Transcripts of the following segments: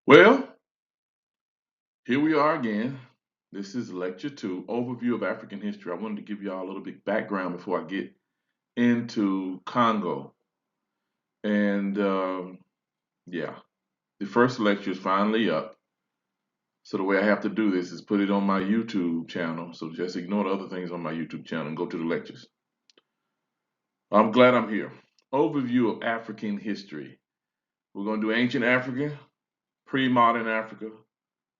Well, here we are again. This is lecture 2, overview of African history. I wanted to give y'all a little bit background before I get into Congo. And yeah, the first lecture is finally up. So the way I have to do this is put it on my YouTube channel. So just ignore the other things on my YouTube channel and go to the lectures. I'm glad I'm here. Overview of African history. We're going to do ancient Africa, pre-modern Africa,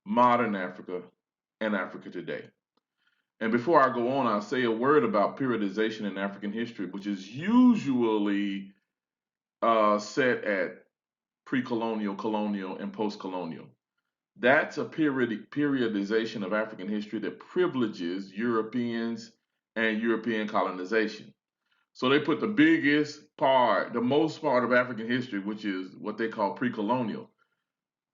modern Africa, and Africa today. And before I go on, I'll say a word about periodization in African history, which is usually set at pre-colonial, colonial, and post-colonial. That's a periodization of African history that privileges Europeans and European colonization. So they put the biggest part, the most part of African history, which is what they call pre-colonial,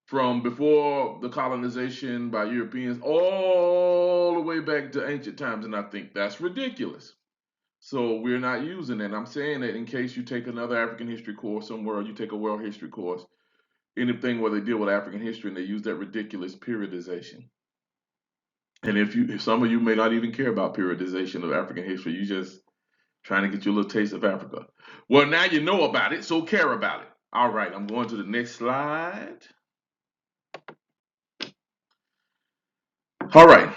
from before the colonization by Europeans all the way back to ancient times. And I think that's ridiculous. So we're not using it. I'm saying that in case you take another African history course somewhere, or you take a world history course, anything where they deal with African history and they use that ridiculous periodization. And if some of you may not even care about periodization of African history, you just trying to get you a little taste of Africa. Well, now you know about it, so care about it. All right, I'm going to the next slide. All right.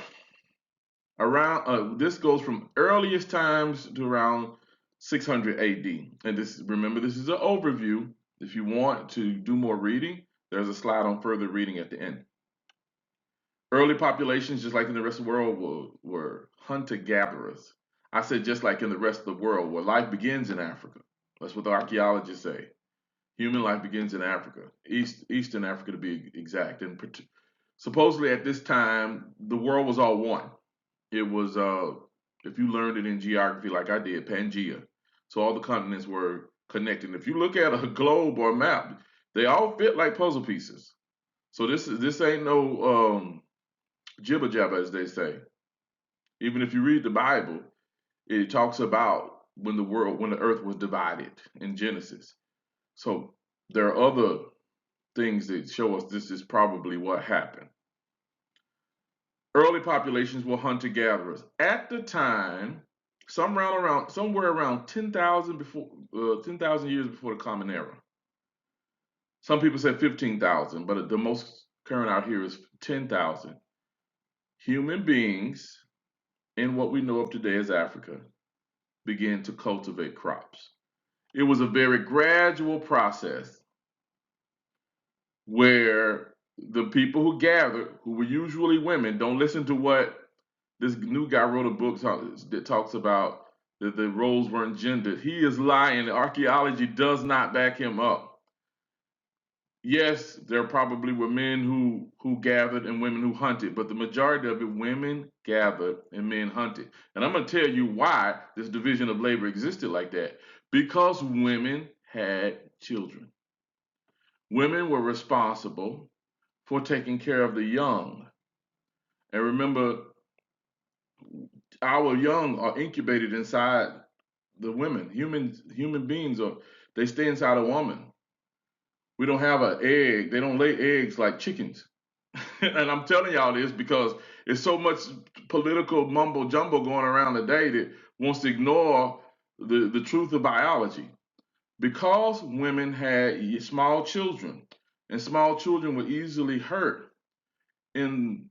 Around this goes from earliest times to around 600 AD. And remember, this is an overview. If you want to do more reading, there's a slide on further reading at the end. Early populations, just like in the rest of the world, were hunter-gatherers. I said just like in the rest of the world, where life begins in Africa. That's what the archaeologists say. Human life begins in Africa, Eastern Africa to be exact. And supposedly at this time, the world was all one. It was, if you learned it in geography like I did, Pangea. So all the continents were connected. If you look at a globe or a map, they all fit like puzzle pieces. So this ain't no jibber jabber, as they say. Even if you read the Bible, it talks about when the earth was divided in Genesis. So there are other things that show us this is probably what happened. Early populations were hunter-gatherers. At the time, somewhere around 10,000 years before the Common Era. Some people say 15,000, but the most current out here is 10,000. Human beings in what we know of today as Africa began to cultivate crops. It was a very gradual process where the people who gathered, who were usually women, don't listen to what this new guy wrote a book that talks about that the roles weren't gendered. He is lying. Archaeology does not back him up. Yes, there probably were men who gathered and women who hunted, but the majority of it, women gathered and men hunted. And I'm going to tell you why this division of labor existed like that. Because women had children. Women were responsible for taking care of the young. And remember, our young are incubated inside the women. Human beings they stay inside a woman. We don't have an egg. They don't lay eggs like chickens. And I'm telling y'all this because it's so much political mumbo jumbo going around today that wants to ignore the truth of biology. Because women had small children, and small children were easily hurt in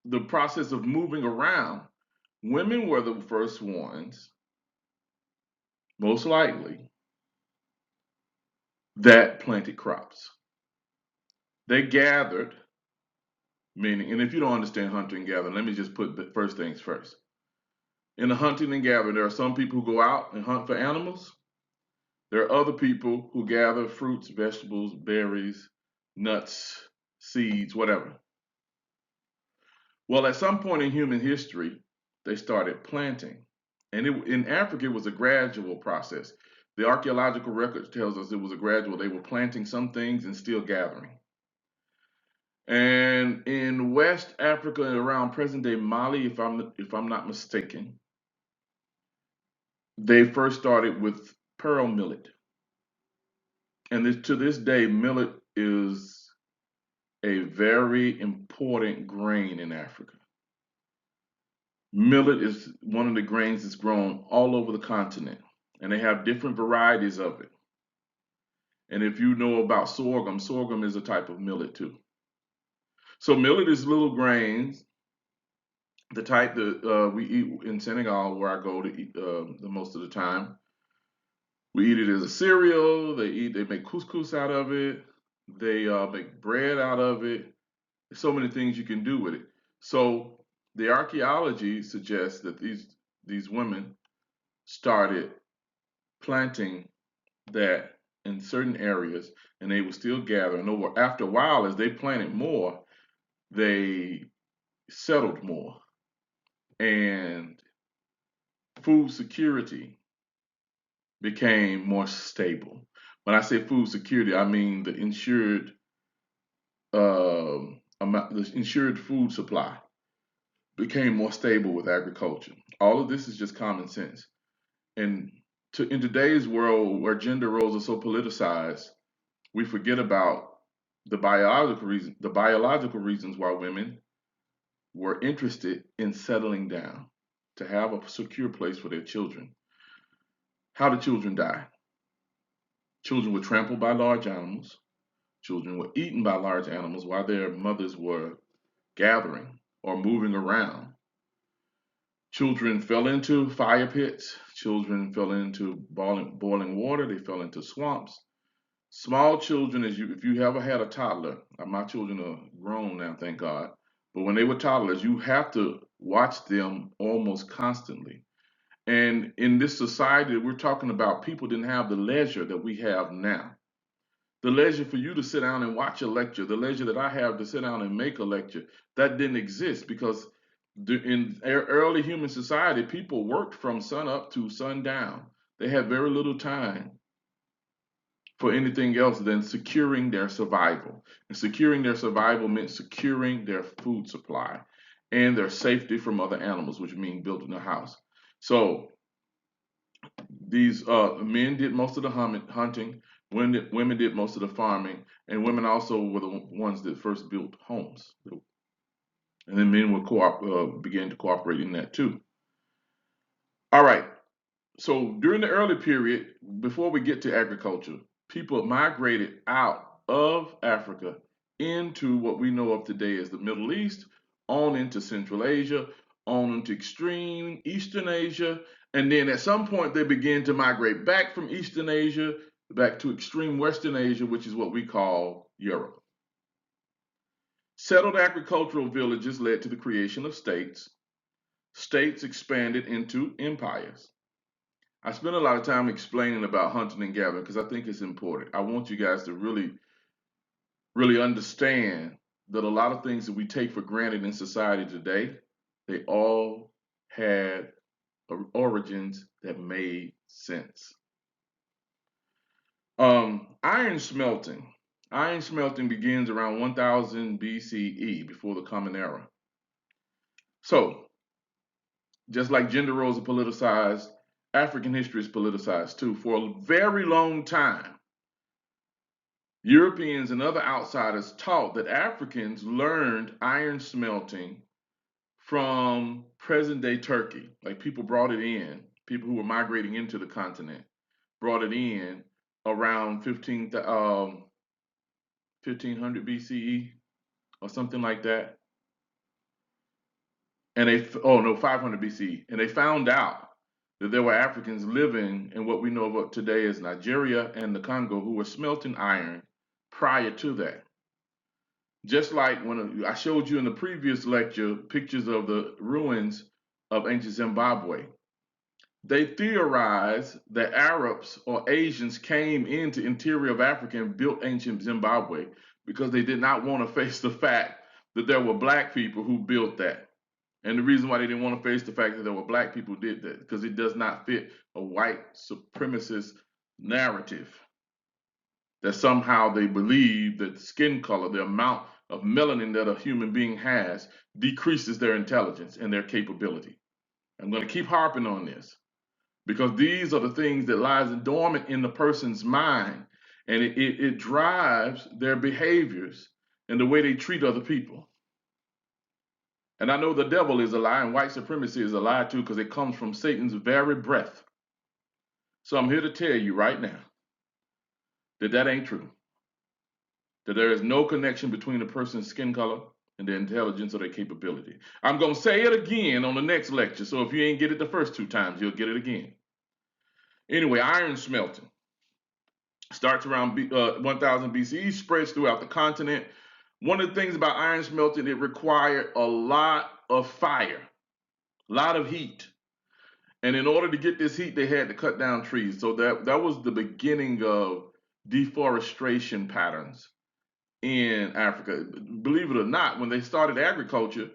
the process of moving around, women were the first ones, most likely, that planted crops. They gathered, meaning, and if you don't understand hunting and gathering, let me just put the first things first. In the hunting and gathering, there are some people who go out and hunt for animals. There are other people who gather fruits, vegetables, berries, nuts, seeds, whatever. Well, at some point in human history, they started planting. And in Africa, it was a gradual process. The archaeological record tells us it was a gradual. They were planting some things and still gathering. And in West Africa, around present-day Mali, if I'm not mistaken, they first started with pearl millet. And to this day, millet is a very important grain in Africa. Millet is one of the grains that's grown all over the continent, and they have different varieties of it. And if you know about sorghum, sorghum is a type of millet too. So millet is little grains, the type that we eat in Senegal, where I go to eat the most of the time. We eat it as a cereal. They make couscous out of it. They make bread out of it. There's so many things you can do with it. So the archaeology suggests that these women started planting that in certain areas, and they would still gather. And after a while, as they planted more, they settled more, and food security became more stable. When I say food security, I mean the insured food supply became more stable with agriculture. All of this is just common sense. And in today's world where gender roles are so politicized, we forget about the biological reasons why women were interested in settling down to have a secure place for their children. How did children die? Children were trampled by large animals. Children were eaten by large animals while their mothers were gathering or moving around. Children fell into fire pits. Children fell into boiling water. They fell into swamps. Small children, if you ever had a toddler, my children are grown now, thank God. But when they were toddlers, you have to watch them almost constantly. And in this society, we're talking about people didn't have the leisure that we have now. The leisure for you to sit down and watch a lecture, the leisure that I have to sit down and make a lecture, that didn't exist because in early human society, people worked from sun up to sundown. They had very little time for anything else than securing their survival. And securing their survival meant securing their food supply and their safety from other animals, which means building a house. So these men did most of the hunting, women did most of the farming, and women also were the ones that first built homes. And then men would began to cooperate in that too. All right. So during the early period, before we get to agriculture, people migrated out of Africa into what we know of today as the Middle East, on into Central Asia, on into extreme Eastern Asia, and then at some point they began to migrate back from Eastern Asia back to extreme Western Asia, which is what we call Europe. Settled agricultural villages led to the creation of states. States expanded into empires. I spend a lot of time explaining about hunting and gathering because I think it's important. I want you guys to really understand that a lot of things that we take for granted in society today, they all had origins that made sense. Iron smelting. Iron smelting begins around 1000 BCE, before the Common Era. So, just like gender roles are politicized, African history is politicized too. For a very long time, Europeans and other outsiders taught that Africans learned iron smelting from present day Turkey. Like people brought it in, people who were migrating into the continent brought it in around 1500 BCE or something like that. And oh no, 500 BCE. And they found out that there were Africans living in what we know of today as Nigeria and the Congo who were smelting iron prior to that. Just like when I showed you in the previous lecture pictures of the ruins of ancient Zimbabwe, they theorized that Arabs or Asians came into interior of Africa and built ancient Zimbabwe because they did not want to face the fact that there were black people who built that. And the reason why they didn't want to face the fact that there were black people who did that, because it does not fit a white supremacist narrative that somehow they believe that skin color, the amount of melanin that a human being has, decreases their intelligence and their capability. I'm going to keep harping on this because these are the things that lies dormant in the person's mind, and it drives their behaviors and the way they treat other people. And I know the devil is a lie and white supremacy is a lie too, because it comes from Satan's very breath. So I'm here to tell you right now that that ain't true. That there is no connection between a person's skin color and their intelligence or their capability. I'm going to say it again on the next lecture, so if you ain't get it the first 2 times, you'll get it again. Anyway, iron smelting starts around 1000 BCE, spreads throughout the continent. One of the things about iron smelting, it required a lot of fire, a lot of heat. And in order to get this heat, they had to cut down trees. So that was the beginning of deforestation patterns in Africa. Believe it or not, when they started agriculture,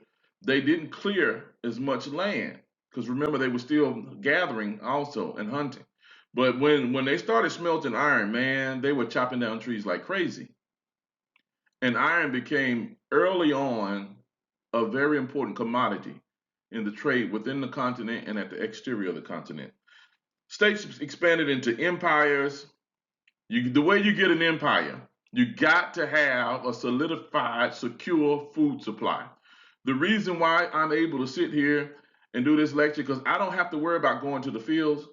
they didn't clear as much land because remember they were still gathering also and hunting. But when they started smelting iron, man, they were chopping down trees like crazy. And iron became early on a very important commodity in the trade within the continent and at the exterior of the continent. States expanded into empires. The way you get an empire, you got to have a solidified, secure food supply. The reason why I'm able to sit here and do this lecture, because I don't have to worry about going to the fields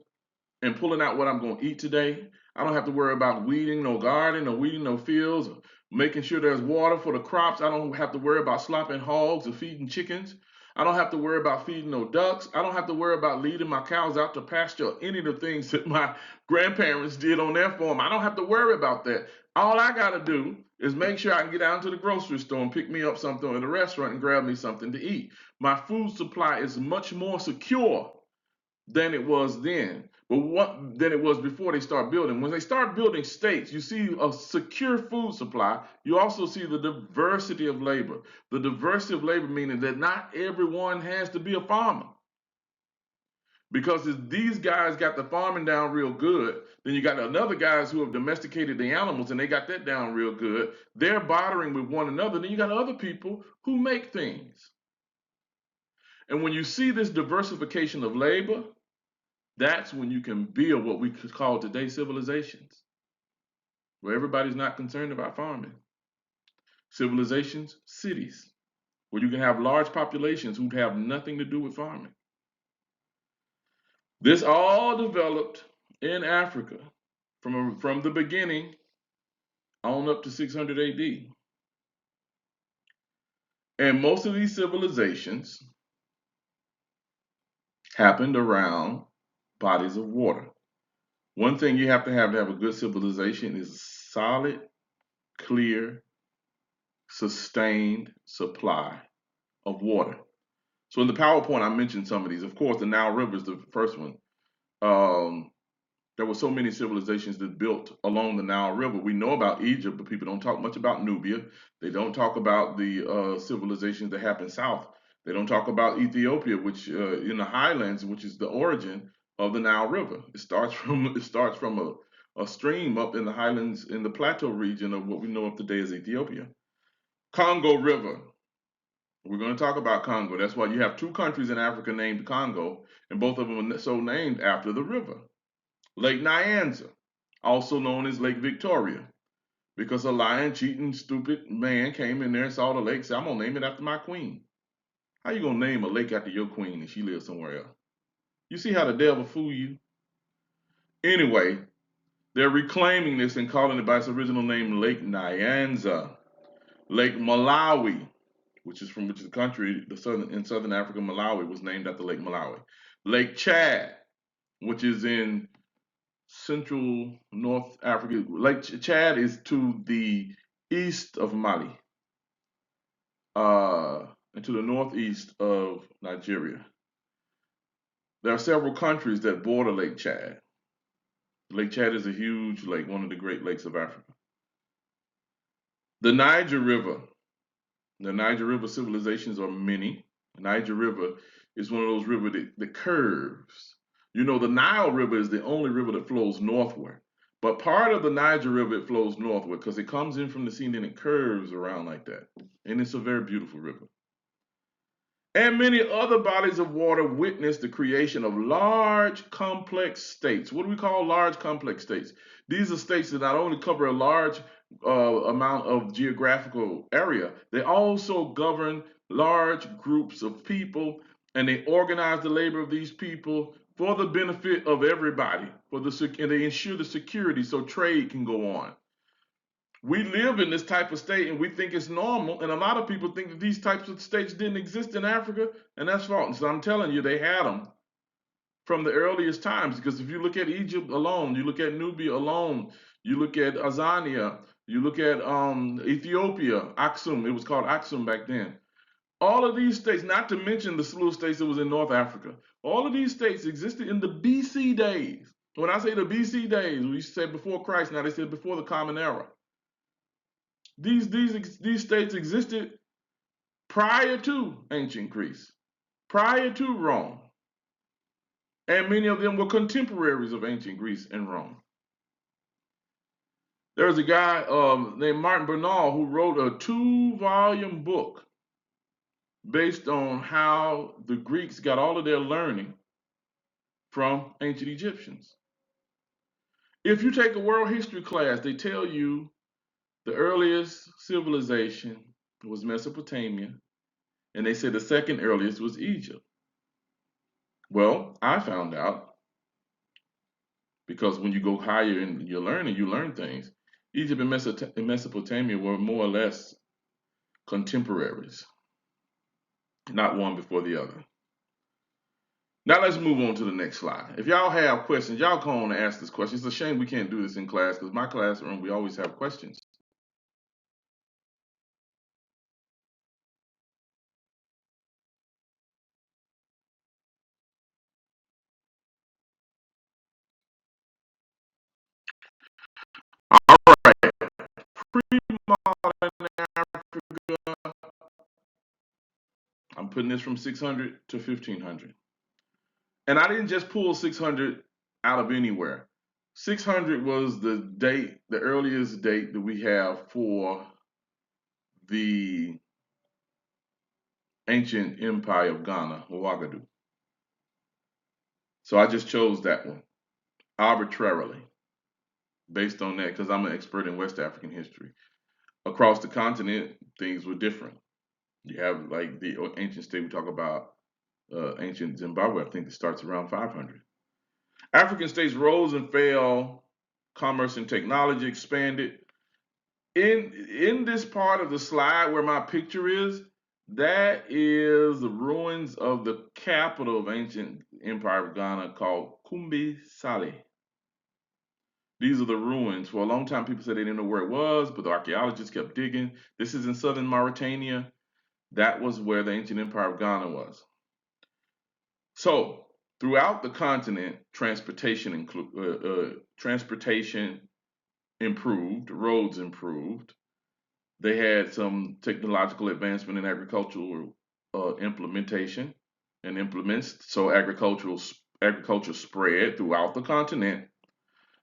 and pulling out what I'm going to eat today. I don't have to worry about weeding no garden or weeding no fields, or making sure there's water for the crops. I don't have to worry about slopping hogs or feeding chickens. I don't have to worry about feeding no ducks. I don't have to worry about leading my cows out to pasture or any of the things that my grandparents did on their farm. I don't have to worry about that. All I got to do is make sure I can get down to the grocery store and pick me up something in the restaurant and grab me something to eat. My food supply is much more secure than it was then. Than it was before they start building. When they start building states, you see a secure food supply. You also see the diversity of labor. The diversity of labor meaning that not everyone has to be a farmer. Because if these guys got the farming down real good, then you got another guys who have domesticated the animals and they got that down real good. They're bartering with one another. Then you got other people who make things. And when you see this diversification of labor, that's when you can build what we could call today civilizations, where everybody's not concerned about farming. Civilizations, cities, where you can have large populations who have nothing to do with farming. This all developed in Africa from the beginning on up to 600 AD. And most of these civilizations happened around bodies of water. One thing you have to have a good civilization is solid, clear, sustained supply of water. So in the PowerPoint, I mentioned some of these. Of course, the Nile River is the first one. There were so many civilizations that built along the Nile River. We know about Egypt, but people don't talk much about Nubia. They don't talk about the civilizations that happened south. They don't talk about Ethiopia, which in the highlands, which is the origin of the Nile River. It starts from a stream up in the highlands in the plateau region of what we know of today as Ethiopia. Congo River. We're going to talk about Congo. That's why you have 2 countries in Africa named Congo, and both of them are so named after the river. Lake Nyanza, also known as Lake Victoria, because a lying, cheating, stupid man came in there and saw the lake, said, I'm going to name it after my queen. How you going to name a lake after your queen and she lives somewhere else? You see how the devil fool you? Anyway, they're reclaiming this and calling it by its original name Lake Nyanza. Lake Malawi, which is the country in southern Africa. Malawi was named after Lake Malawi. Lake Chad, which is in central North Africa. Lake Chad is to the east of Mali, and to the northeast of Nigeria. There are several countries that border Lake Chad. Lake Chad is a huge lake, one of the great lakes of Africa. The Niger River. The Niger River civilizations are many. The Niger River is one of those rivers that curves. You know, the Nile River is the only river that flows northward. But part of the Niger River, it flows northward because it comes in from the sea and then it curves around like that. And it's a very beautiful river. And many other bodies of water witness the creation of large, complex states. What do we call large, complex states? These are states that not only cover a large amount of geographical area. They also govern large groups of people, and they organize the labor of these people for the benefit of everybody. And they ensure the security so trade can go on. We live in this type of state, and we think it's normal. And a lot of people think that these types of states didn't exist in Africa, and that's false. So I'm telling you, they had them from the earliest times. Because if you look at Egypt alone, you look at Nubia alone, you look at Azania, you look at Ethiopia, Aksum, it was called Aksum back then. All of these states, not to mention the slew of states that was in North Africa, all of these states existed in the BC days. When I say the BC days, we said before Christ, now they said before the Common Era. These states existed prior to ancient Greece, prior to Rome. And many of them were contemporaries of ancient Greece and Rome. There was a guy named Martin Bernal who wrote a 2-volume book based on how the Greeks got all of their learning from ancient Egyptians. If you take a world history class, they tell you the earliest civilization was Mesopotamia, and they say the second earliest was Egypt. Well, I found out, because when you go higher in your learning, you learn things. Egypt and Mesopotamia were more or less contemporaries, not one before the other. Now let's move on to the next slide. If y'all have questions, y'all come on and ask this question. It's a shame we can't do this in class, because my classroom, we always have questions. All right, pre-modern Africa. I'm putting this from 600 to 1500. And I didn't just pull 600 out of anywhere. 600 was the date, the earliest date that we have for the ancient empire of Ghana, Wagadu. So I just chose that one arbitrarily based on that, because I'm an expert in West African history. Across the continent, things were different. You have like the ancient state, we talk about ancient Zimbabwe, I think it starts around 500. African states rose and fell, commerce and technology expanded. In this part of the slide where my picture is, that is the ruins of the capital of ancient empire of Ghana called Kumbi Sale. These are the ruins. For a long time, people said they didn't know where it was, but the archaeologists kept digging. This is in southern Mauritania. That was where the ancient empire of Ghana was. So, throughout the continent, transportation improved, roads improved. They had some technological advancement in agricultural implementation and implements. So agriculture spread throughout the continent,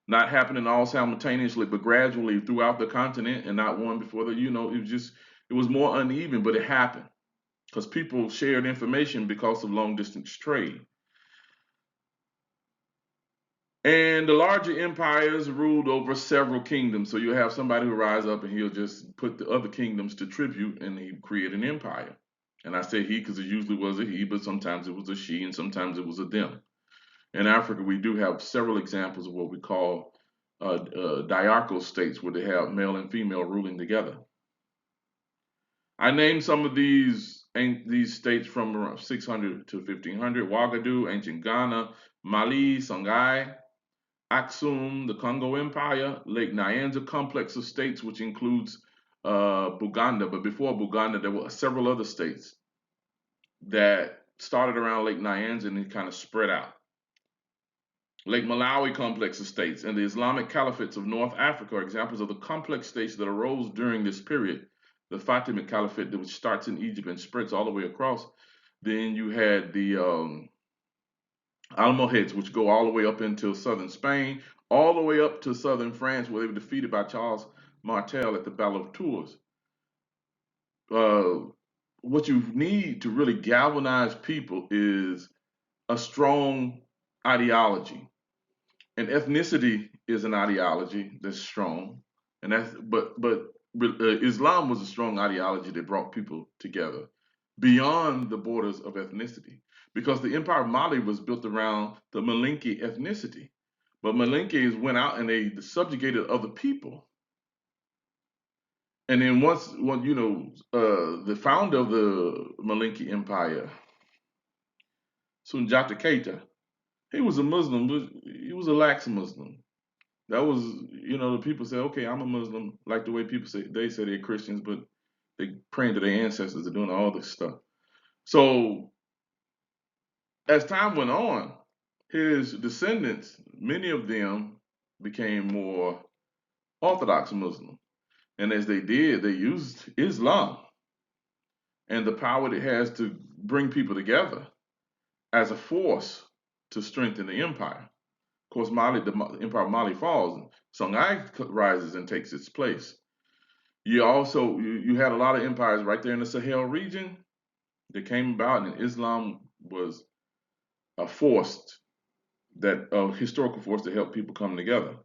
not happening all simultaneously, but gradually throughout the continent, and not one before the. It was more uneven, but it happened because people shared information because of long distance trade. And the larger empires ruled over several kingdoms. So you'll have somebody who rise up and he'll just put the other kingdoms to tribute, and he create an empire. And I say he because it usually was a he, but sometimes it was a she, and sometimes it was a them. In Africa, we do have several examples of what we call diarchal states, where they have male and female ruling together. I named some of these states from around 600 to 1500: Wagadu, ancient Ghana; Mali, Songhai; Aksum, the Congo Empire; Lake Nyanza complex of states, which includes Buganda. But before Buganda, there were several other states that started around Lake Nyanza and then kind of spread out. Lake Malawi complex of states and the Islamic caliphates of North Africa are examples of the complex states that arose during this period. The Fatimid Caliphate, which starts in Egypt and spreads all the way across. Then you had the Almohads, which go all the way up into southern Spain, all the way up to southern France, where they were defeated by Charles Martel at the Battle of Tours. What you need to really galvanize people is a strong ideology. And ethnicity is an ideology that's strong. and Islam was a strong ideology that brought people together beyond the borders of ethnicity, because the Empire of Mali was built around the Malinke ethnicity, but Malinkes went out and they subjugated other people. And then the founder of the Malinke Empire, Sunjata Keita, he was a Muslim, but he was a lax Muslim. That was, the people say, okay, I'm a Muslim, like the way people say they're Christians, but they praying to their ancestors, they're doing all this stuff. So as time went on, his descendants, many of them became more Orthodox Muslim. And as they did, they used Islam and the power it has to bring people together as a force to strengthen the empire. Of course, the Empire of Mali falls, and Songhai rises and takes its place. You had a lot of empires right there in the Sahel region that came about, and Islam was a historical force to help people come together.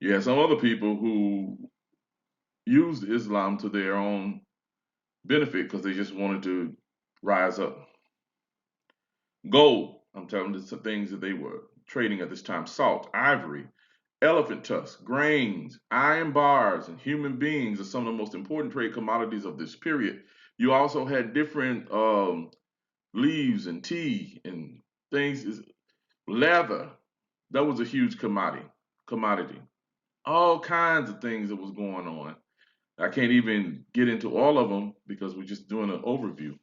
You had some other people who used Islam to their own benefit because they just wanted to rise up. Gold, I'm telling you, the things that they were trading at this time: salt, ivory, elephant tusks, grains, iron bars, and human beings are some of the most important trade commodities of this period. You also had different leaves and tea and things, leather. That was a huge commodity. All kinds of things that was going on. I can't even get into all of them because we're just doing an overview.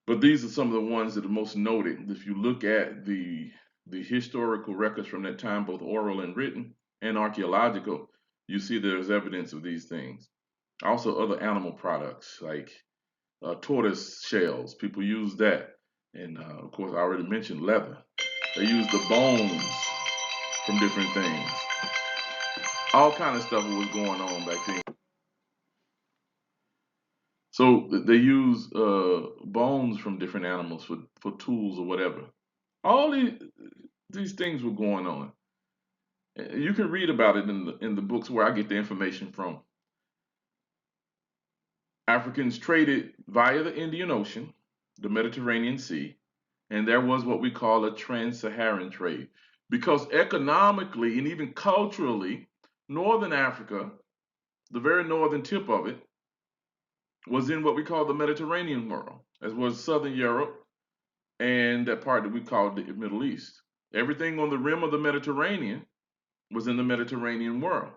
But these are some of the ones that are most noted. If you look at the historical records from that time, both oral and written, and archaeological, you see there's evidence of these things. Also, other animal products like tortoise shells. People use that, and of course, I already mentioned leather. They use the bones from different things. All kind of stuff was going on back then. So they use bones from different animals for tools or whatever. All these things were going on. You can read about it in the books where I get the information from. Africans traded via the Indian Ocean, the Mediterranean Sea, and there was what we call a trans-Saharan trade. Because economically and even culturally, Northern Africa, the very northern tip of it, was in what we call the Mediterranean world, as was Southern Europe and that part that we call the Middle East. Everything on the rim of the Mediterranean was in the Mediterranean world.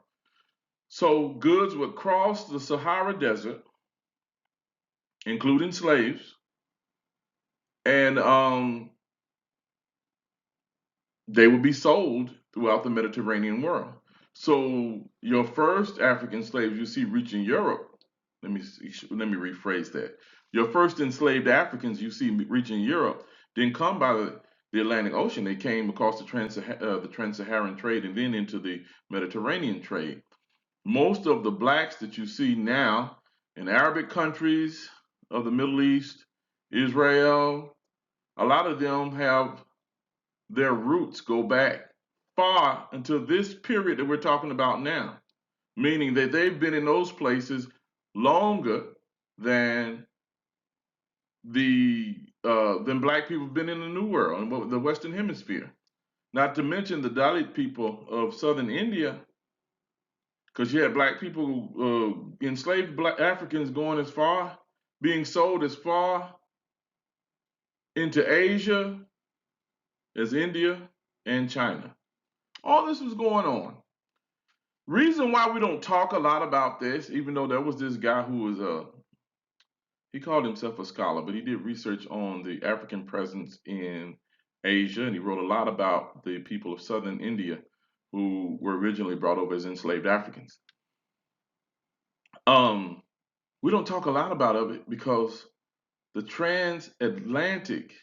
So goods would cross the Sahara Desert, including slaves, and they would be sold throughout the Mediterranean world. So your first African slaves you see reaching Europe. Let me rephrase that. Your first enslaved Africans you see reaching Europe didn't come by the Atlantic Ocean. They came across the trans-Saharan trade and then into the Mediterranean trade. Most of the blacks that you see now in Arabic countries of the Middle East, Israel, a lot of them have their roots go back far until this period that we're talking about now, meaning that they've been in those places longer than than black people have been in the New World and the Western Hemisphere. Not to mention the Dalit people of Southern India, because you had black people, enslaved black Africans going as far, being sold as far into Asia as India and China. All this was going on. Reason why we don't talk a lot about this, even though there was this guy who was he called himself a scholar, but he did research on the African presence in Asia, and he wrote a lot about the people of southern India who were originally brought over as enslaved Africans. We don't talk a lot about it because the transatlantic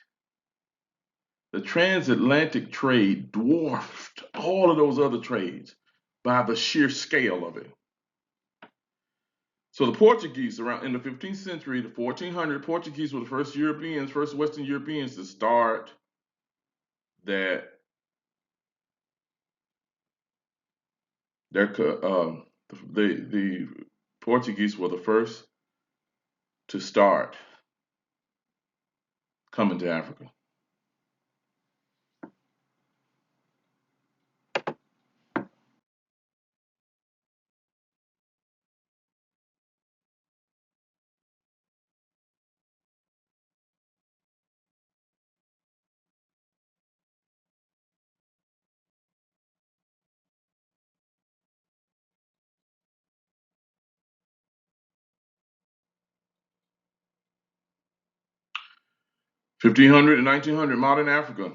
trade dwarfed all of those other trades by the sheer scale of it. So the Portuguese, around in the 15th century, the 1400 Portuguese were the first Western Europeans to start that their The Portuguese were the first to start coming to Africa. 1500 and 1900, modern Africa.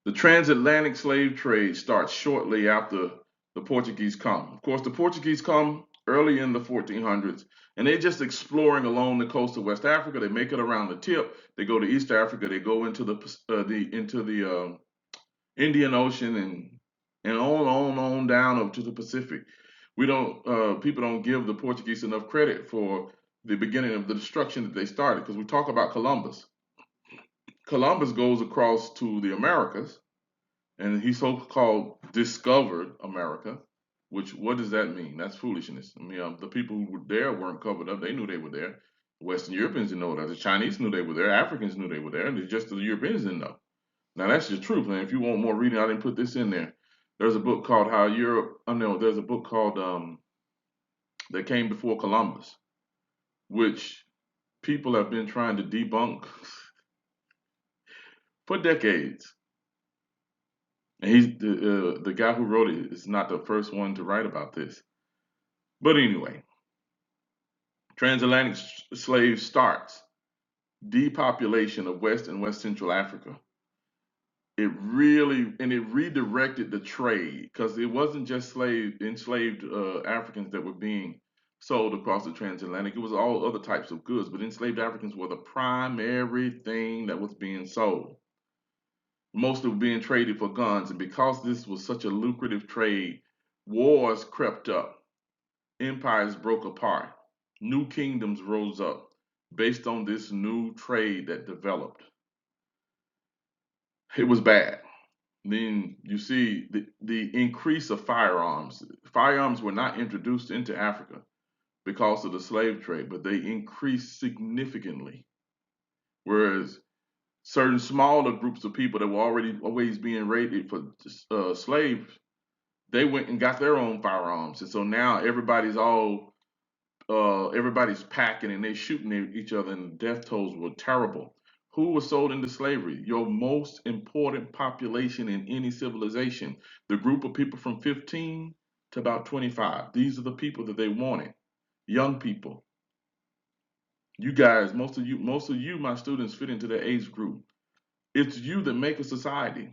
The transatlantic slave trade starts shortly after the Portuguese come. Of course, the Portuguese come early in the 1400s, and they're just exploring along the coast of West Africa. They make it around the tip. They go to East Africa. They go into the Indian Ocean and on down up to the Pacific. We don't People don't give the Portuguese enough credit for the beginning of the destruction that they started, because we talk about Columbus. Columbus goes across to the Americas, and he so-called discovered America. Which, what does that mean? That's foolishness. I mean, the people who were there weren't covered up. They knew they were there. Western Europeans didn't know that. The Chinese knew they were there. Africans knew they were there. And it's just the Europeans didn't know. Now that's the truth. And if you want more reading, I didn't put this in there. There's a book called How Europe. I know there's a book called that came before Columbus, which people have been trying to debunk for decades. And the guy who wrote it is not the first one to write about this. But anyway, transatlantic slave starts depopulation of West and West Central Africa. It redirected the trade, because it wasn't just enslaved Africans that were being sold across the transatlantic. It was all other types of goods, but enslaved Africans were the primary thing that was being sold. Most of it being traded for guns, and because this was such a lucrative trade, wars crept up, empires broke apart, new kingdoms rose up based on this new trade that developed. It was bad. Then you see the increase of firearms. Firearms were not introduced into Africa because of the slave trade, but they increased significantly. Whereas certain smaller groups of people that were already always being raided for slaves, they went and got their own firearms, and so now everybody's packing and they shooting each other, and the death tolls were terrible. Who was sold into slavery? Your most important population in any civilization. The group of people from 15 to about 25. These are the people that they wanted. Young people. You guys, most of you, my students, fit into that age group. It's you that make a society.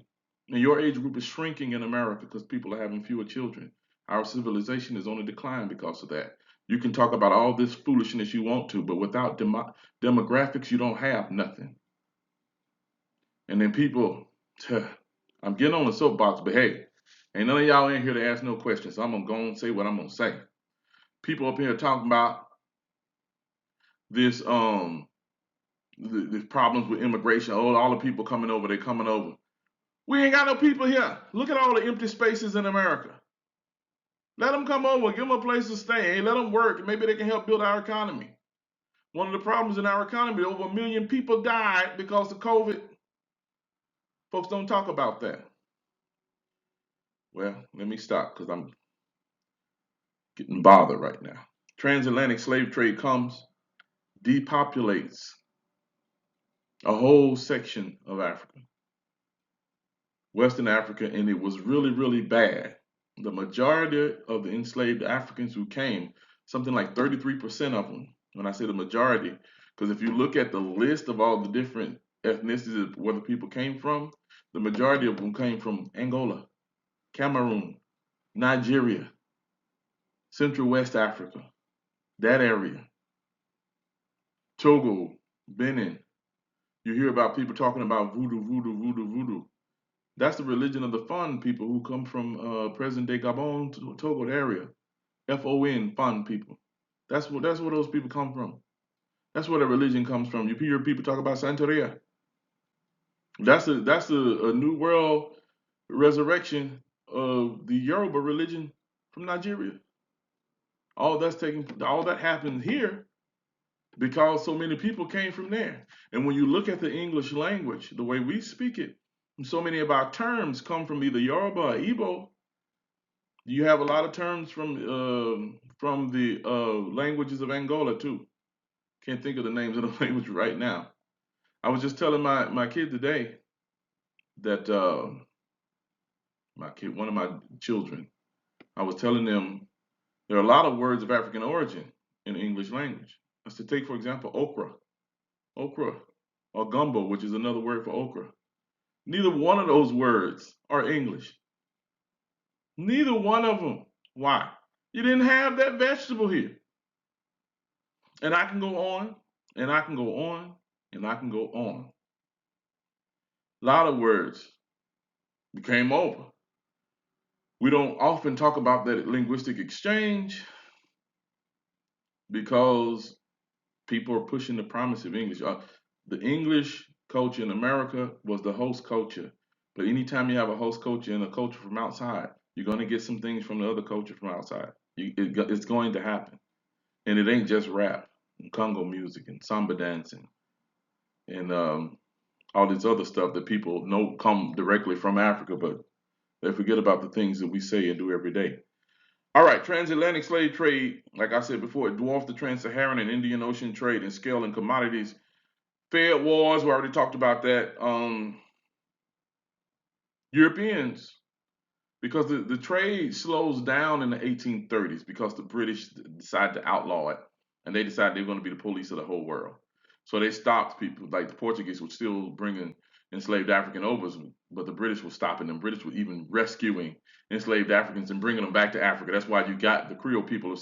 And your age group is shrinking in America because people are having fewer children. Our civilization is on a decline because of that. You can talk about all this foolishness you want to, but without demographics, you don't have nothing. And then people, I'm getting on the soapbox, but hey, ain't none of y'all in here to ask no questions. So I'm gonna go and say what I'm gonna say. People up here talking about this the problems with immigration. Oh, all the people coming over, they're coming over. We ain't got no people here. Look at all the empty spaces in America. Let them come over, give them a place to stay. Hey, let them work. Maybe they can help build our economy. One of the problems in our economy, over 1 million people died because of COVID. Folks don't talk about that. Well, let me stop because I'm getting bothered right now. Transatlantic slave trade comes, depopulates a whole section of Africa, Western Africa, and it was really, really bad. The majority of the enslaved Africans who came, something like 33% of them, when I say the majority, because if you look at the list of all the different ethnicities where the people came from, the majority of them came from Angola, Cameroon, Nigeria, Central West Africa, that area, Togo, Benin. You hear about people talking about voodoo, voodoo, voodoo, voodoo. That's the religion of the Fon people who come from present-day Gabon, Togo area. Fon, Fon people. That's where those people come from. That's where the religion comes from. You hear people talk about Santeria. That's a new world resurrection of the Yoruba religion from Nigeria. All that happened here because so many people came from there. And when you look at the English language, the way we speak it, so many of our terms come from either Yoruba or Igbo. You have a lot of terms from the languages of Angola too. Can't think of the names of the language right now. I was just telling my kid today that one of my children, I was telling them there are a lot of words of African origin in the English language. Let's take, for example, okra, or gumbo, which is another word for okra. Neither one of those words are English. Neither one of them. Why? You didn't have that vegetable here. And I can go on, and I can go on, and I can go on. A lot of words came over. We don't often talk about that linguistic exchange because people are pushing the promise of English. The English culture in America was the host culture. But anytime you have a host culture and a culture from outside, you're going to get some things from the other culture from outside. It's going to happen. And it ain't just rap and Congo music and samba dancing and all this other stuff that people know come directly from Africa, but they forget about the things that we say and do every day. All right, transatlantic slave trade, like I said before, it dwarfed the trans-Saharan and Indian Ocean trade in scale and commodities. Fed wars, we already talked about that. Europeans, because the trade slows down in the 1830s because the British decided to outlaw it, and they decided they were going to be the police of the whole world. So they stopped people, like the Portuguese were still bringing enslaved African over, but the British were stopping them. British were even rescuing enslaved Africans and bringing them back to Africa. That's why you got the Creole people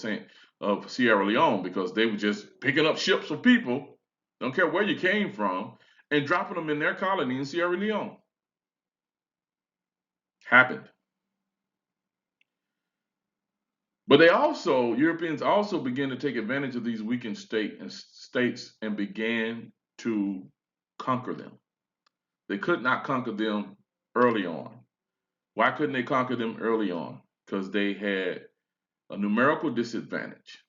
of Sierra Leone, because they were just picking up ships of people, don't care where you came from, and dropping them in their colony in Sierra Leone. Happened. But Europeans also began to take advantage of these weakened states and began to conquer them. They could not conquer them early on. Why couldn't they conquer them early on? Because they had a numerical disadvantage.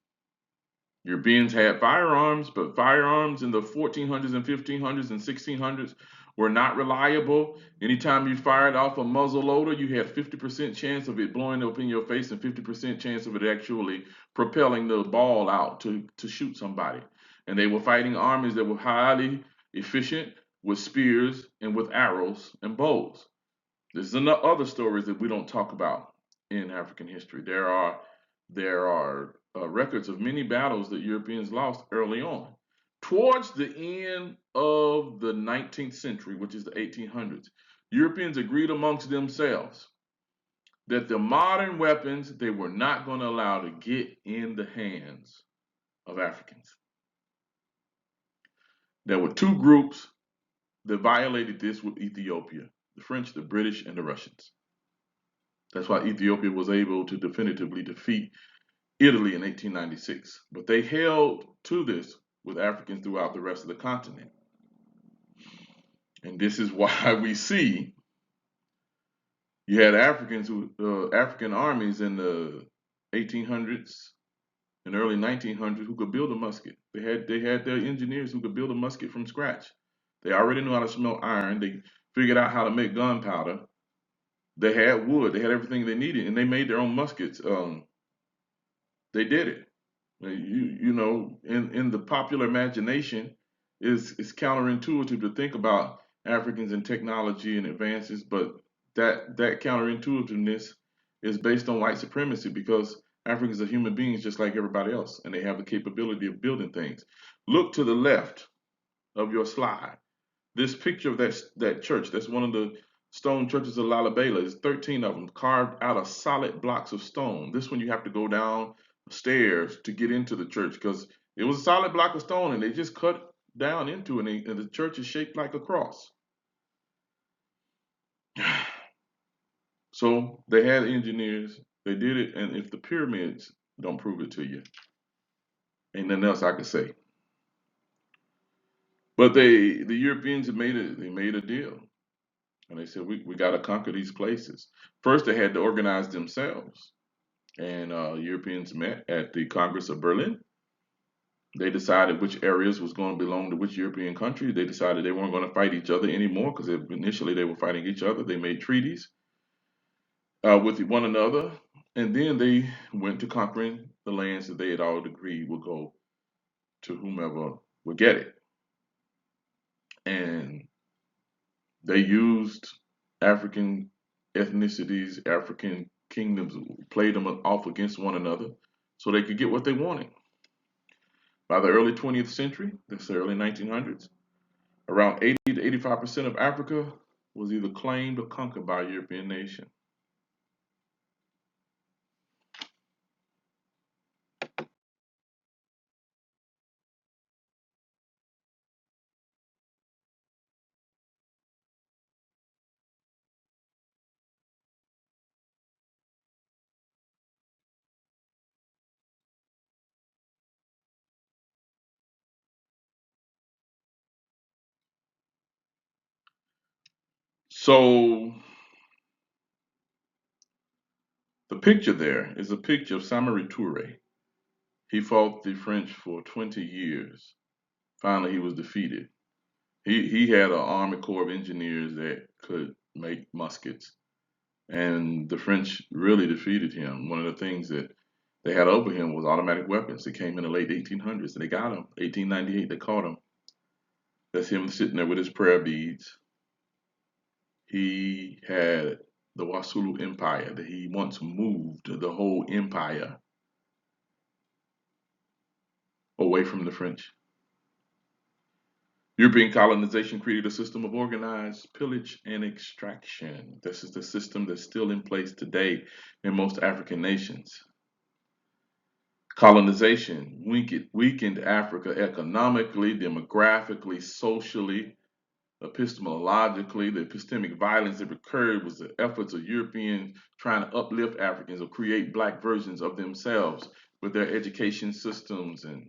Europeans had firearms, but firearms in the 1400s and 1500s and 1600s were not reliable. Anytime you fired off a muzzle loader, you had 50% chance of it blowing up in your face and 50% chance of it actually propelling the ball out to shoot somebody. And they were fighting armies that were highly efficient with spears and with arrows and bows. There's other stories that we don't talk about in African history. There are records of many battles that Europeans lost early on. Towards the end of the 19th century, which is the 1800s, Europeans agreed amongst themselves that the modern weapons they were not going to allow to get in the hands of Africans. There were two groups that violated this with Ethiopia: the French, the British, and the Russians. That's why Ethiopia was able to definitively defeat Italy in 1896. But they held to this with Africans throughout the rest of the continent. And this is why we see you had African armies in the 1800s and early 1900s who could build a musket. They had their engineers who could build a musket from scratch. They already knew how to smelt iron. They figured out how to make gunpowder. They had wood. They had everything they needed, and they made their own muskets. They did it. In the popular imagination, it's counterintuitive to think about Africans and technology and advances, but that counterintuitiveness is based on white supremacy because Africans are human beings just like everybody else, and they have the capability of building things. Look to the left of your slide. This picture of that church, that's one of the stone churches of Lalibela. There's 13 of them carved out of solid blocks of stone. This one you have to go down stairs to get into the church because it was a solid block of stone and they just cut down into it, and the church is shaped like a cross. So they had engineers, they did it, and if the pyramids don't prove it to you, ain't nothing else I could say. But the Europeans made a deal. And they said, we got to conquer these places. First, they had to organize themselves. and Europeans met at the Congress of Berlin. They decided which areas was going to belong to which European country. They decided they weren't going to fight each other anymore because initially they were fighting each other. They made treaties with one another, and then they went to conquering the lands that they had all agreed would go to whomever would get it. And they used African ethnicities, African kingdoms, played them off against one another so they could get what they wanted. By the early 20th century, that's the early 1900s, around 80 to 85% of Africa was either claimed or conquered by a European nation. So the picture there is a picture of Samori Toure. He fought the French for 20 years. Finally, he was defeated. He had an army corps of engineers that could make muskets, and the French really defeated him. One of the things that they had over him was automatic weapons. They came in the late 1800s, and they got him. 1898, they caught him. That's him sitting there with his prayer beads. He had the Wasulu Empire that he once moved the whole empire away from the French. European colonization created a system of organized pillage and extraction. This is the system that's still in place today in most African nations. Colonization weakened Africa economically, demographically, socially, epistemologically. The epistemic violence that occurred was the efforts of Europeans trying to uplift Africans or create black versions of themselves with their education systems and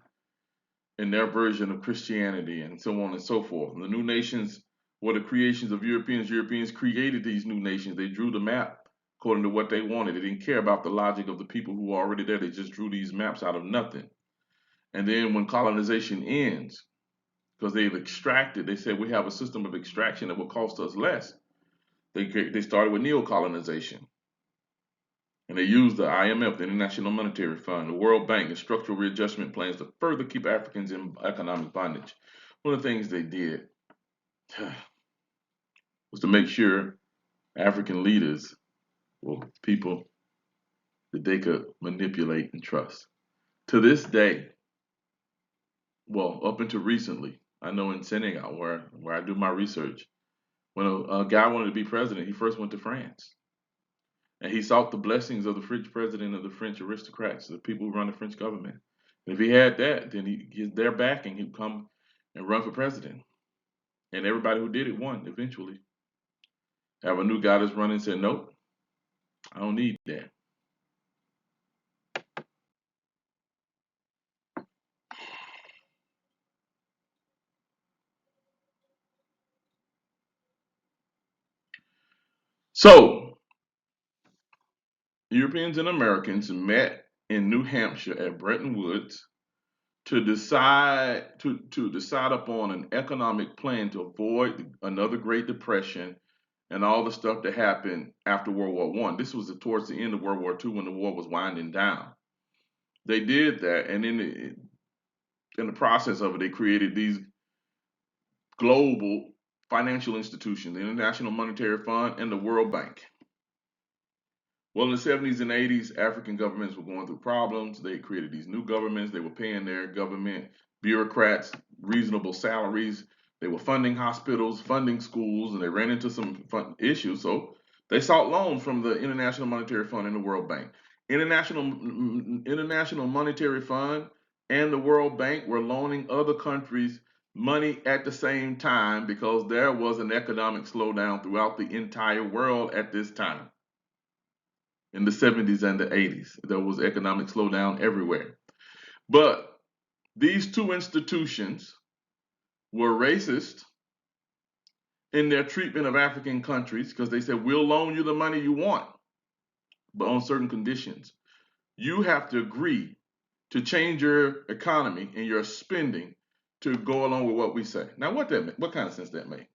in their version of Christianity and so on and so forth. And the new nations were the creations of Europeans. Europeans created these new nations. They drew the map according to what they wanted. They didn't care about the logic of the people who were already there. They just drew these maps out of nothing. And then when colonization ends, because they've extracted, they said we have a system of extraction that will cost us less. They started with neo-colonization. And they used the IMF, the International Monetary Fund, the World Bank, and structural readjustment plans to further keep Africans in economic bondage. One of the things they did was to make sure African leaders were people that they could manipulate and trust. To this day, well, up until recently, I know in Senegal, where I do my research, when a guy wanted to be president, he first went to France. And he sought the blessings of the French president of the French aristocrats, the people who run the French government. And if he had that, then he get their backing, he'd come and run for president. And everybody who did it won eventually. Have a new guy that's running and said, nope, I don't need that. So Europeans and Americans met in New Hampshire at Bretton Woods to decide upon an economic plan to avoid another Great Depression and all the stuff that happened after World War One. This was towards the end of World War Two when the war was winding down. They did that, and in the process of it, they created these global financial institutions, the International Monetary Fund and the World Bank. Well, in the 70s and 80s, African governments were going through problems. They created these new governments. They were paying their government bureaucrats reasonable salaries. They were funding hospitals, funding schools, and they ran into some issues. So they sought loans from the International Monetary Fund and the World Bank. International Monetary Fund and the World Bank were loaning other countries money at the same time because there was an economic slowdown throughout the entire world at this time in the 70s and the 80s. There was economic slowdown everywhere. But these two institutions were racist in their treatment of African countries because they said, we'll loan you the money you want, but on certain conditions. you have to agree to change your economy and your spending to go along with what we say. Now, what kind of sense that make?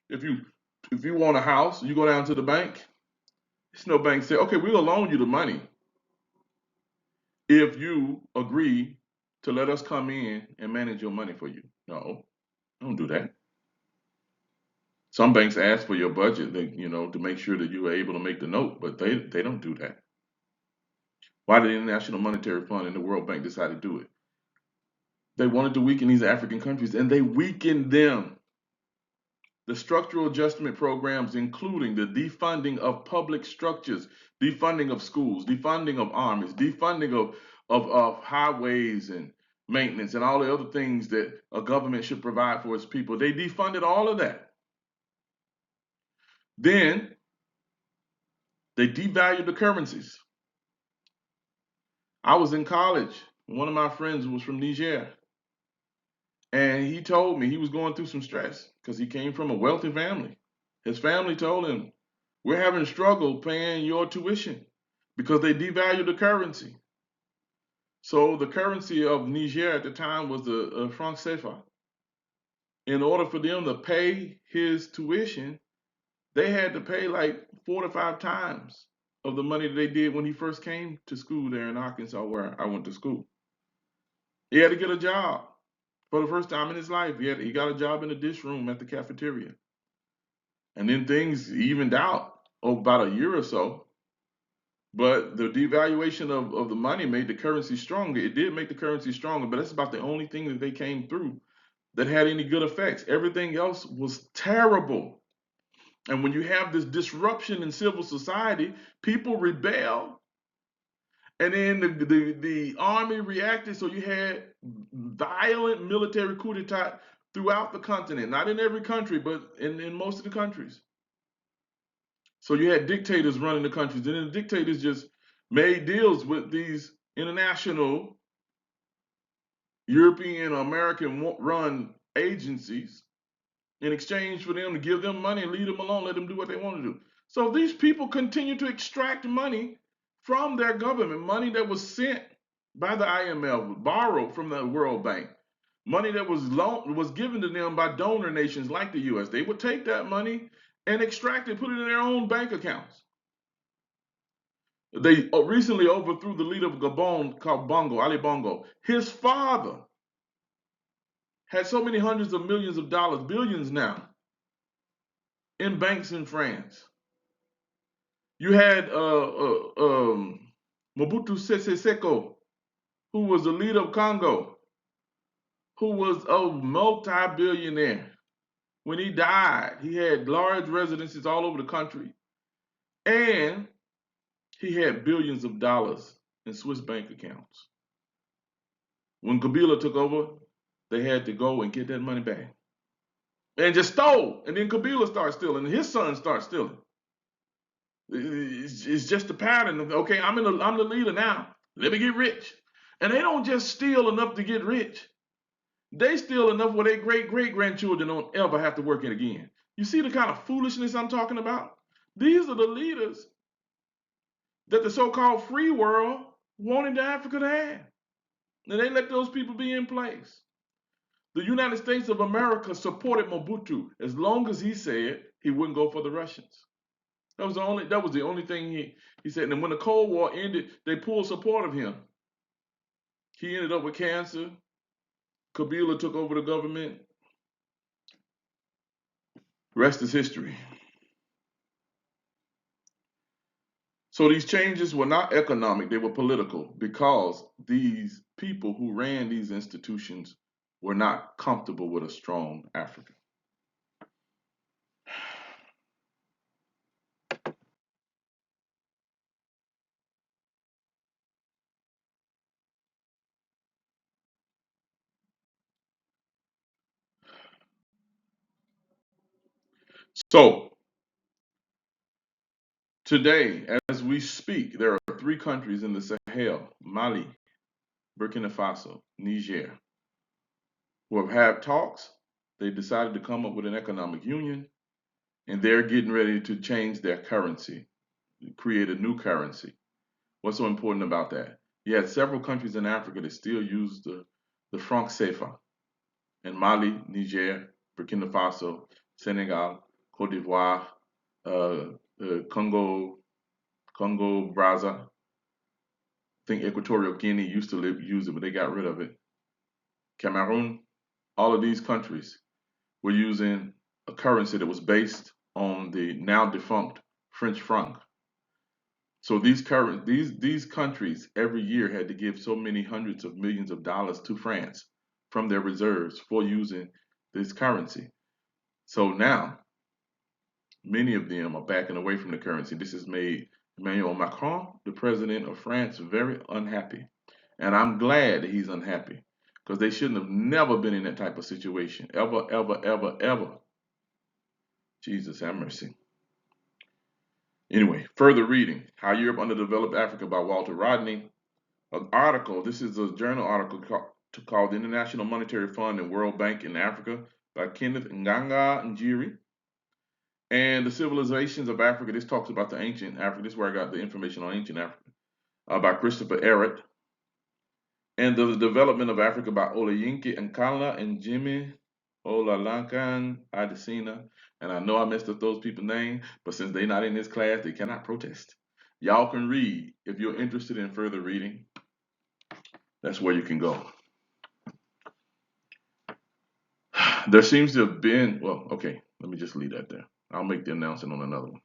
If you want a house, you go down to the bank. There's no bank say, okay, we'll loan you the money if you agree to let us come in and manage your money for you. No, don't do that. Some banks ask for your budget, to make sure that you are able to make the note, but they don't do that. Why did the International Monetary Fund and the World Bank decide to do it? They wanted to weaken these African countries, and they weakened them. The structural adjustment programs, including the defunding of public structures, defunding of schools, defunding of armies, defunding of highways and maintenance, and all the other things that a government should provide for its people. They defunded all of that. Then they devalued the currencies. I was in college. One of my friends was from Niger. And he told me he was going through some stress because he came from a wealthy family. His family told him, we're having struggle paying your tuition because they devalued the currency. So the currency of Niger at the time was the franc CFA. In order for them to pay his tuition, they had to pay like 4 to 5 times of the money that they did when he first came to school there in Arkansas, where I went to school. He had to get a job for the first time in his life. He got a job in the dish room at the cafeteria. And then things evened out over about a year or so. But the devaluation of the money made the currency stronger. It did make the currency stronger, but that's about the only thing that they came through that had any good effects. Everything else was terrible. And when you have this disruption in civil society, people rebel. And then the army reacted. So you had violent military coup d'etat throughout the continent, not in every country, but in most of the countries. So you had dictators running the countries, and then the dictators just made deals with these international European or American run agencies in exchange for them to give them money and leave them alone, let them do what they want to do. So these people continue to extract money from their government, money that was sent by the IMF, borrowed from the World Bank, money that was given to them by donor nations like the US. They would take that money and extract it, put it in their own bank accounts. They recently overthrew the leader of Gabon called Bongo, Ali Bongo. His father had so many hundreds of millions of dollars, billions now, in banks in France. You had Mobutu Sese Seko, who was the leader of Congo, who was a multi-billionaire. When he died, he had large residences all over the country, and he had billions of dollars in Swiss bank accounts. When Kabila took over, they had to go and get that money back. And just stole. And then Kabila started stealing, and his son started stealing. It's just a pattern of, okay, I'm the leader now. Let me get rich. And they don't just steal enough to get rich. They steal enough where their great-great-grandchildren don't ever have to work it again. You see the kind of foolishness I'm talking about? These are the leaders that the so-called free world wanted Africa to have. And they let those people be in place. The United States of America supported Mobutu as long as he said he wouldn't go for the Russians. That was the only thing he said. And when the Cold War ended, they pulled support of him. He ended up with cancer. Kabila took over the government. Rest is history. So these changes were not economic, they were political, because these people who ran these institutions were not comfortable with a strong Africa. So today, as we speak, there are 3 countries in the Sahel: Mali, Burkina Faso, Niger, who have had talks. They decided to come up with an economic union, and they're getting ready to change their currency, create a new currency. What's so important about that? You had several countries in Africa that still use the franc CFA. In Mali, Niger, Burkina Faso, Senegal, Cote d'Ivoire, Congo, Brazza. I think Equatorial Guinea used to use it, but they got rid of it. Cameroon, all of these countries were using a currency that was based on the now defunct French franc. So these countries every year had to give so many hundreds of millions of dollars to France from their reserves for using this currency. So now many of them are backing away from the currency. This has made Emmanuel Macron, the president of France, very unhappy. And I'm glad that he's unhappy because they shouldn't have never been in that type of situation. Ever, ever, ever, ever. Jesus have mercy. Anyway, further reading How Europe Underdeveloped Africa by Walter Rodney. An article, this is a journal article called The International Monetary Fund and World Bank in Africa by Kenneth Nganga Njiri. And the Civilizations of Africa, this talks about the ancient Africa. This is where I got the information on ancient Africa by Christopher Ehret. And the Development of Africa by Olayinka Nkala and Jimmy Olalankan Adesina. And I know I messed up those people's names, but since they're not in this class, they cannot protest. Y'all can read if you're interested in further reading. That's where you can go. There seems to have been, well, okay, let me just leave that there. I'll make the announcement on another one.